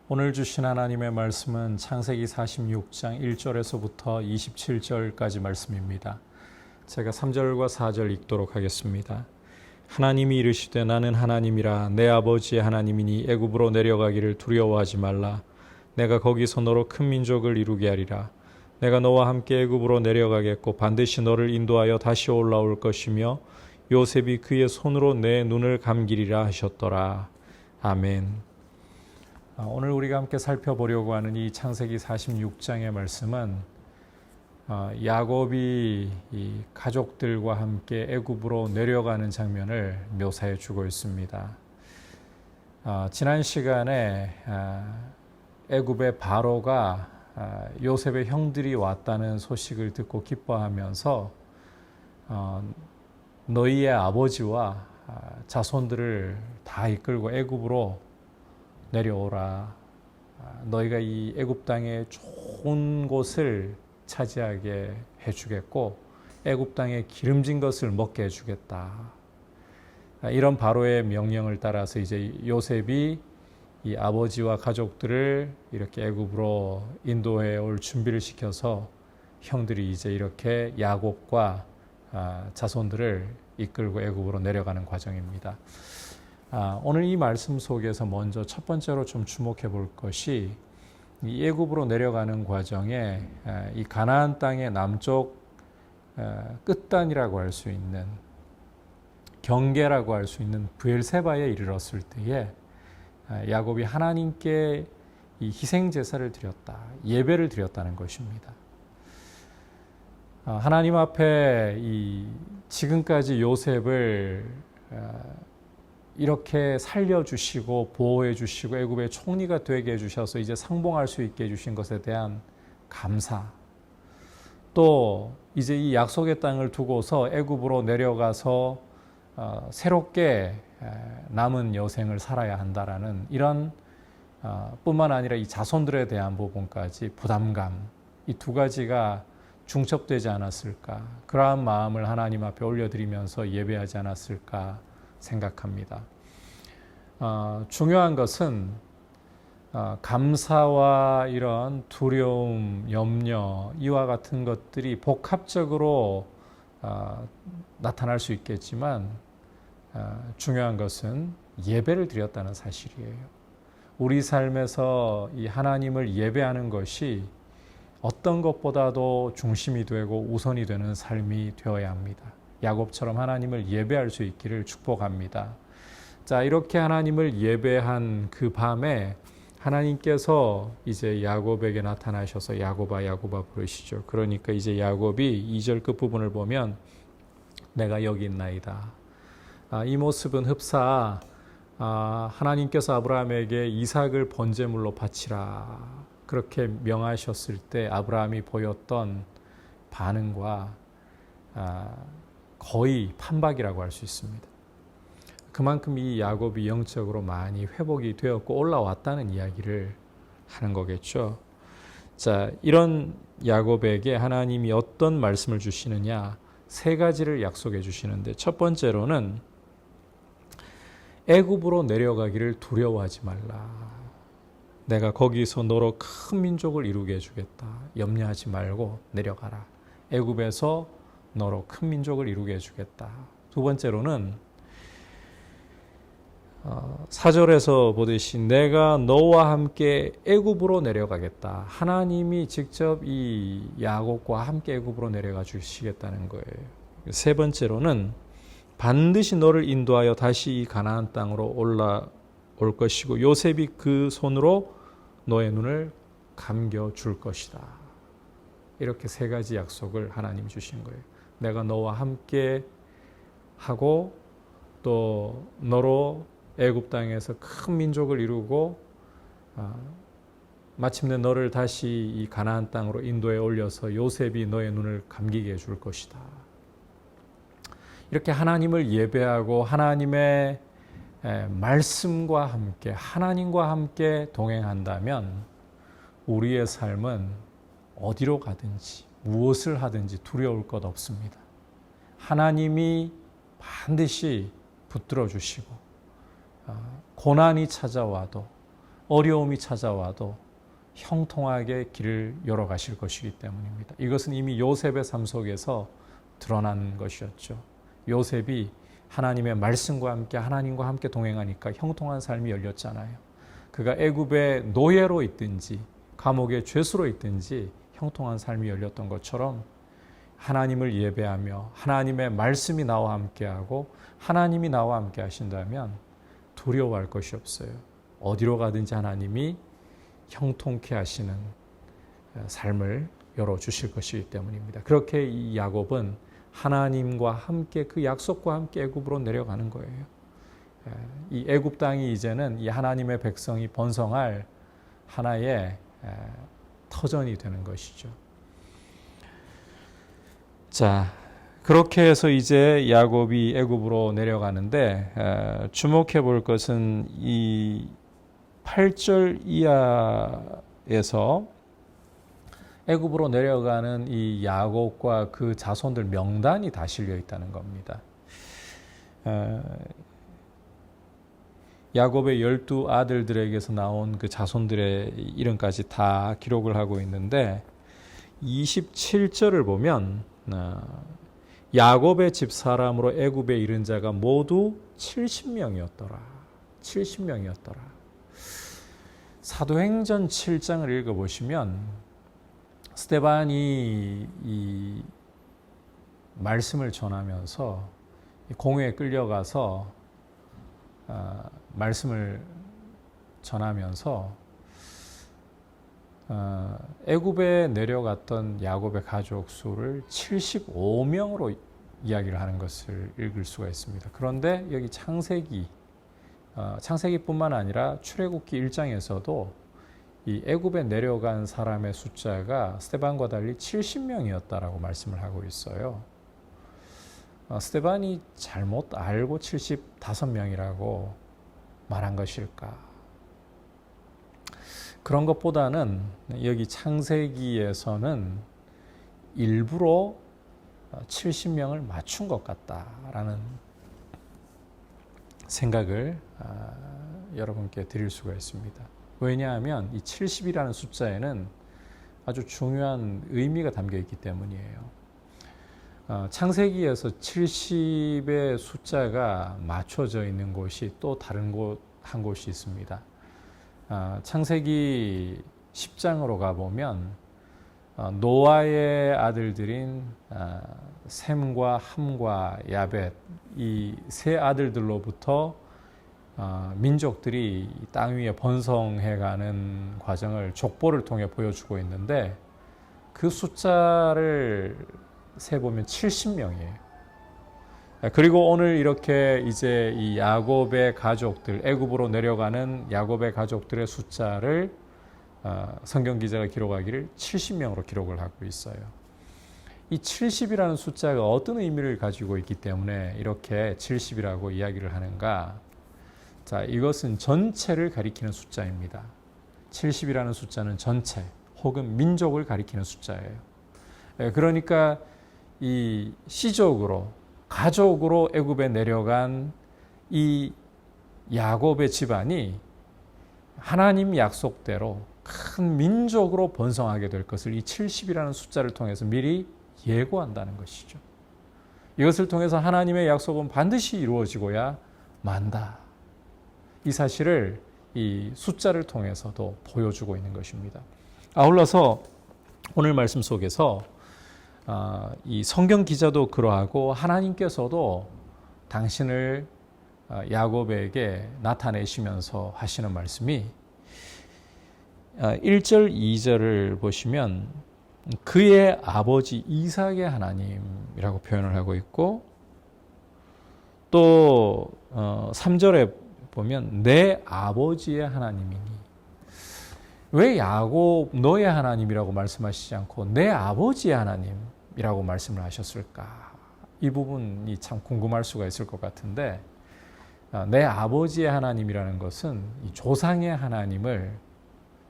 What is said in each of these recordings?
오늘 주신 하나님의 말씀은 창세기 46장 1절에서부터 27절까지 말씀입니다. 제가 3절과 4절 읽도록 하겠습니다. 하나님이 이르시되 나는 하나님이라 내 아버지의 하나님이니 애굽으로 내려가기를 두려워하지 말라. 내가 거기서 너로 큰 민족을 이루게 하리라. 내가 너와 함께 애굽으로 내려가겠고 반드시 너를 인도하여 다시 올라올 것이며 요셉이 그의 손으로 내 눈을 감기리라 하셨더라. 아멘. 오늘 우리가 함께 살펴보려고 하는 이 창세기 46장의 말씀은 야곱이 이 가족들과 함께 애굽으로 내려가는 장면을 묘사해 주고 있습니다. 지난 시간에 애굽의 바로가 요셉의 형들이 왔다는 소식을 듣고 기뻐하면서 너희의 아버지와 자손들을 다 이끌고 애굽으로 내려오라. 너희가 이 애굽 땅의 좋은 곳을 차지하게 해주겠고 애굽 땅의 기름진 것을 먹게 해주겠다. 이런 바로의 명령을 따라서 이제 요셉이 이 아버지와 가족들을 이렇게 애굽으로 인도해 올 준비를 시켜서 형들이 이제 이렇게 야곱과 자손들을 이끌고 애굽으로 내려가는 과정입니다. 오늘 이 말씀 속에서 먼저 첫 번째로 좀 주목해 볼 것이 이 애굽으로 내려가는 과정에 이 가나안 땅의 남쪽 끝단이라고 할 수 있는 경계라고 할 수 있는 브엘세바에 이르렀을 때에 야곱이 하나님께 이 희생 제사를 드렸다, 예배를 드렸다는 것입니다. 하나님 앞에 이 지금까지 요셉을 이렇게 살려주시고 보호해주시고 애굽의 총리가 되게 해주셔서 이제 상봉할 수 있게 해주신 것에 대한 감사, 또 이제 이 약속의 땅을 두고서 애굽으로 내려가서 새롭게 남은 여생을 살아야 한다라는 이런 뿐만 아니라 이 자손들에 대한 부분까지 부담감, 이 두 가지가 중첩되지 않았을까, 그러한 마음을 하나님 앞에 올려드리면서 예배하지 않았을까 생각합니다. 중요한 것은 감사와 이런 두려움, 염려, 이와 같은 것들이 복합적으로 나타날 수 있겠지만 중요한 것은 예배를 드렸다는 사실이에요. 우리 삶에서 이 하나님을 예배하는 것이 어떤 것보다도 중심이 되고 우선이 되는 삶이 되어야 합니다. 야곱처럼 하나님을 예배할 수 있기를 축복합니다. 자, 이렇게 하나님을 예배한 그 밤에 하나님께서 이제 야곱에게 나타나셔서 야곱아 야곱아 부르시죠. 그러니까 이제 야곱이 2절 끝부분을 보면 내가 여기 있나이다. 이 모습은 흡사 하나님께서 아브라함에게 이삭을 번제물로 바치라 그렇게 명하셨을 때 아브라함이 보였던 반응과 거의 판박이라고 할 수 있습니다. 그만큼 이 야곱이 영적으로 많이 회복이 되었고 올라왔다는 이야기를 하는 거겠죠. 자, 이런 야곱에게 하나님이 어떤 말씀을 주시느냐, 세 가지를 약속해 주시는데 첫 번째로는 애굽으로 내려가기를 두려워하지 말라. 내가 거기서 너로 큰 민족을 이루게 해주겠다. 염려하지 말고 내려가라. 애굽에서 너로 큰 민족을 이루게 해주겠다. 두 번째로는 4절에서 보듯이 내가 너와 함께 애굽으로 내려가겠다. 하나님이 직접 이 야곱과 함께 애굽으로 내려가 주시겠다는 거예요. 세 번째로는 반드시 너를 인도하여 다시 이 가나안 땅으로 올라올 것이고 요셉이 그 손으로 너의 눈을 감겨줄 것이다. 이렇게 세 가지 약속을 하나님 주신 거예요. 내가 너와 함께 하고 또 너로 애굽 땅에서 큰 민족을 이루고 마침내 너를 다시 이 가나안 땅으로 인도해 올려서 요셉이 너의 눈을 감기게 해줄 것이다. 이렇게 하나님을 예배하고 하나님의 말씀과 함께 하나님과 함께 동행한다면 우리의 삶은 어디로 가든지 무엇을 하든지 두려울 것 없습니다. 하나님이 반드시 붙들어 주시고 고난이 찾아와도 어려움이 찾아와도 형통하게 길을 열어가실 것이기 때문입니다. 이것은 이미 요셉의 삶 속에서 드러난 것이었죠. 요셉이 하나님의 말씀과 함께 하나님과 함께 동행하니까 형통한 삶이 열렸잖아요. 그가 애굽의 노예로 있든지 감옥의 죄수로 있든지 형통한 삶이 열렸던 것처럼 하나님을 예배하며 하나님의 말씀이 나와 함께하고 하나님이 나와 함께 하신다면 두려워할 것이 없어요. 어디로 가든지 하나님이 형통케 하시는 삶을 열어주실 것이기 때문입니다. 그렇게 이 야곱은 하나님과 함께 그 약속과 함께 애굽으로 내려가는 거예요. 이 애굽 땅이 이제는 이 하나님의 백성이 번성할 하나의 터전이 되는 것이죠. 자, 그렇게 해서 이제 야곱이 애굽으로 내려가는데 주목해 볼 것은 이 8절 이하에서 애굽으로 내려가는 이 야곱과 그 자손들 명단이 다 실려 있다는 겁니다. 야곱의 12 아들들에게서 나온 그 자손들의 이름까지 다 기록을 하고 있는데 27절을 보면 야곱의 집 사람으로 애굽에 이른 자가 모두 70명이었더라. 70명이었더라. 사도행전 7장을 읽어보시면 스데반이 이 말씀을 전하면서 공회에 끌려가서 말씀을 전하면서 애굽에 내려갔던 야곱의 가족 수를 75명으로 이야기를 하는 것을 읽을 수가 있습니다. 그런데 여기 창세기뿐만 아니라 출애굽기 1장에서도 이 애굽에 내려간 사람의 숫자가 스데반과 달리 70명이었다라고 말씀을 하고 있어요. 스데반이 잘못 알고 75명이라고 말한 것일까? 그런 것보다는 여기 창세기에서는 일부러 70명을 맞춘 것 같다라는 생각을 여러분께 드릴 수가 있습니다. 왜냐하면 이 70이라는 숫자에는 아주 중요한 의미가 담겨 있기 때문이에요. 창세기에서 70의 숫자가 맞춰져 있는 곳이 또 다른 한 곳이 있습니다. 창세기 10장으로 가보면 노아의 아들들인 셈과 함과 야벳 이 세 아들들로부터 민족들이 땅 위에 번성해가는 과정을 족보를 통해 보여주고 있는데 그 숫자를 세보면 70명이에요. 그리고 오늘 이렇게 이제 이 야곱의 가족들, 애굽으로 내려가는 야곱의 가족들의 숫자를 성경 기자가 기록하기를 70명으로 기록을 하고 있어요. 이 70이라는 숫자가 어떤 의미를 가지고 있기 때문에 이렇게 70이라고 이야기를 하는가? 자, 이것은 전체를 가리키는 숫자입니다. 70이라는 숫자는 전체 혹은 민족을 가리키는 숫자예요. 그러니까 이 시족으로 가족으로 애굽에 내려간 이 야곱의 집안이 하나님 약속대로 큰 민족으로 번성하게 될 것을 이 70이라는 숫자를 통해서 미리 예고한다는 것이죠. 이것을 통해서 하나님의 약속은 반드시 이루어지고야 만다. 이 사실을 이 숫자를 통해서도 보여주고 있는 것입니다. 아울러서 오늘 말씀 속에서 이 성경 기자도 그러하고 하나님께서도 당신을 야곱에게 나타내시면서 하시는 말씀이 1절, 2절을 보시면 그의 아버지 이삭의 하나님이라고 표현을 하고 있고 또 3절에 보면 내 아버지의 하나님이니 왜 야곱 너의 하나님이라고 말씀하시지 않고 내 아버지의 하나님이라고 말씀을 하셨을까? 이 부분이 참 궁금할 수가 있을 것 같은데 내 아버지의 하나님이라는 것은 이 조상의 하나님을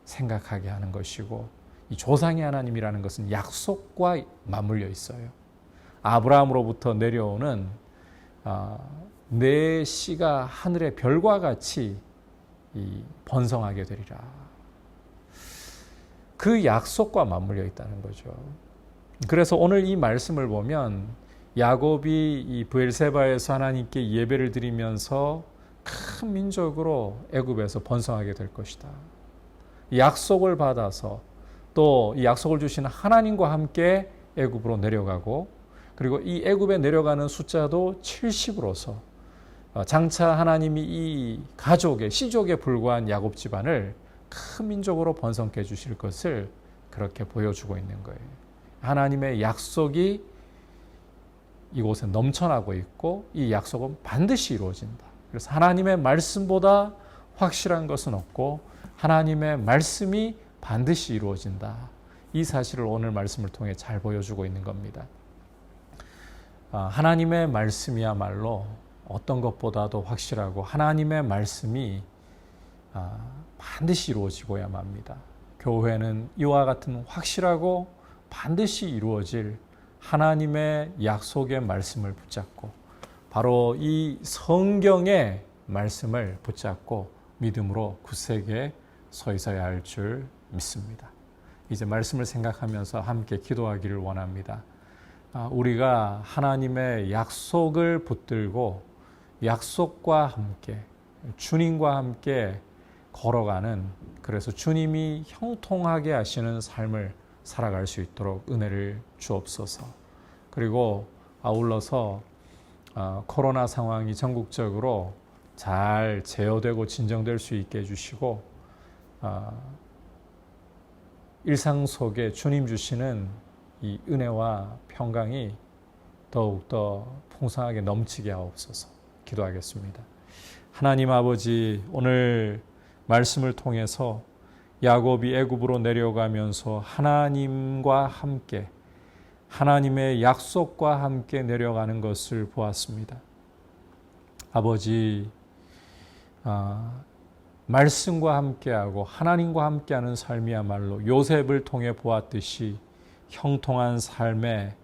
생각하게 하는 것이고 이 조상의 하나님이라는 것은 약속과 맞물려 있어요. 아브라함으로부터 내려오는 내 씨가 하늘의 별과 같이 번성하게 되리라. 그 약속과 맞물려 있다는 거죠. 그래서 오늘 이 말씀을 보면 야곱이 이 브엘세바에서 하나님께 예배를 드리면서 큰 민족으로 애굽에서 번성하게 될 것이다. 약속을 받아서 또 이 약속을 주시는 하나님과 함께 애굽으로 내려가고, 그리고 이 애굽에 내려가는 숫자도 70으로서 장차 하나님이 이 가족의 씨족에 불과한 야곱 집안을 큰 민족으로 번성케 해주실 것을 그렇게 보여주고 있는 거예요. 하나님의 약속이 이곳에 넘쳐나고 있고 이 약속은 반드시 이루어진다. 그래서 하나님의 말씀보다 확실한 것은 없고 하나님의 말씀이 반드시 이루어진다. 이 사실을 오늘 말씀을 통해 잘 보여주고 있는 겁니다. 하나님의 말씀이야말로 어떤 것보다도 확실하고 하나님의 말씀이 반드시 이루어지고야만 합니다. 교회는 이와 같은 확실하고 반드시 이루어질 하나님의 약속의 말씀을 붙잡고 바로 이 성경의 말씀을 붙잡고 믿음으로 굳세게 서 있어야 할 줄 믿습니다. 이제 말씀을 생각하면서 함께 기도하기를 원합니다. 우리가 하나님의 약속을 붙들고 약속과 함께 주님과 함께 걸어가는, 그래서 주님이 형통하게 하시는 삶을 살아갈 수 있도록 은혜를 주옵소서. 그리고 아울러서 코로나 상황이 전국적으로 잘 제어되고 진정될 수 있게 해주시고 일상 속에 주님 주시는 이 은혜와 평강이 더욱더 풍성하게 넘치게 하옵소서. 기도하겠습니다. 하나님 아버지, 오늘 말씀을 통해서 야곱이 애굽으로 내려가면서 하나님과 함께 하나님의 약속과 함께 내려가는 것을 보았습니다. 아버지, 말씀과 함께하고 하나님과 함께하는 삶이야말로 요셉을 통해 보았듯이 형통한 삶의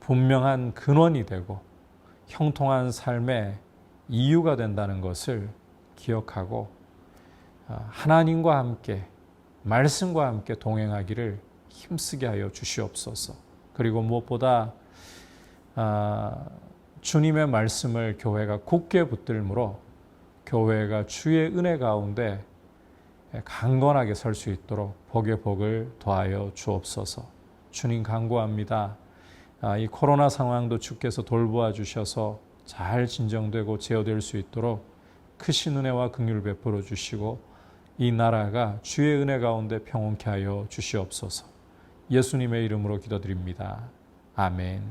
분명한 근원이 되고 형통한 삶의 이유가 된다는 것을 기억하고 하나님과 함께 말씀과 함께 동행하기를 힘쓰게 하여 주시옵소서. 그리고 무엇보다 주님의 말씀을 교회가 굳게 붙들므로 교회가 주의 은혜 가운데 강건하게 설 수 있도록 복의 복을 더하여 주옵소서. 주님 간구합니다. 이 코로나 상황도 주께서 돌보아 주셔서 잘 진정되고 제어될 수 있도록 크신 은혜와 긍휼 베풀어 주시고 이 나라가 주의 은혜 가운데 평온케 하여 주시옵소서. 예수님의 이름으로 기도드립니다. 아멘.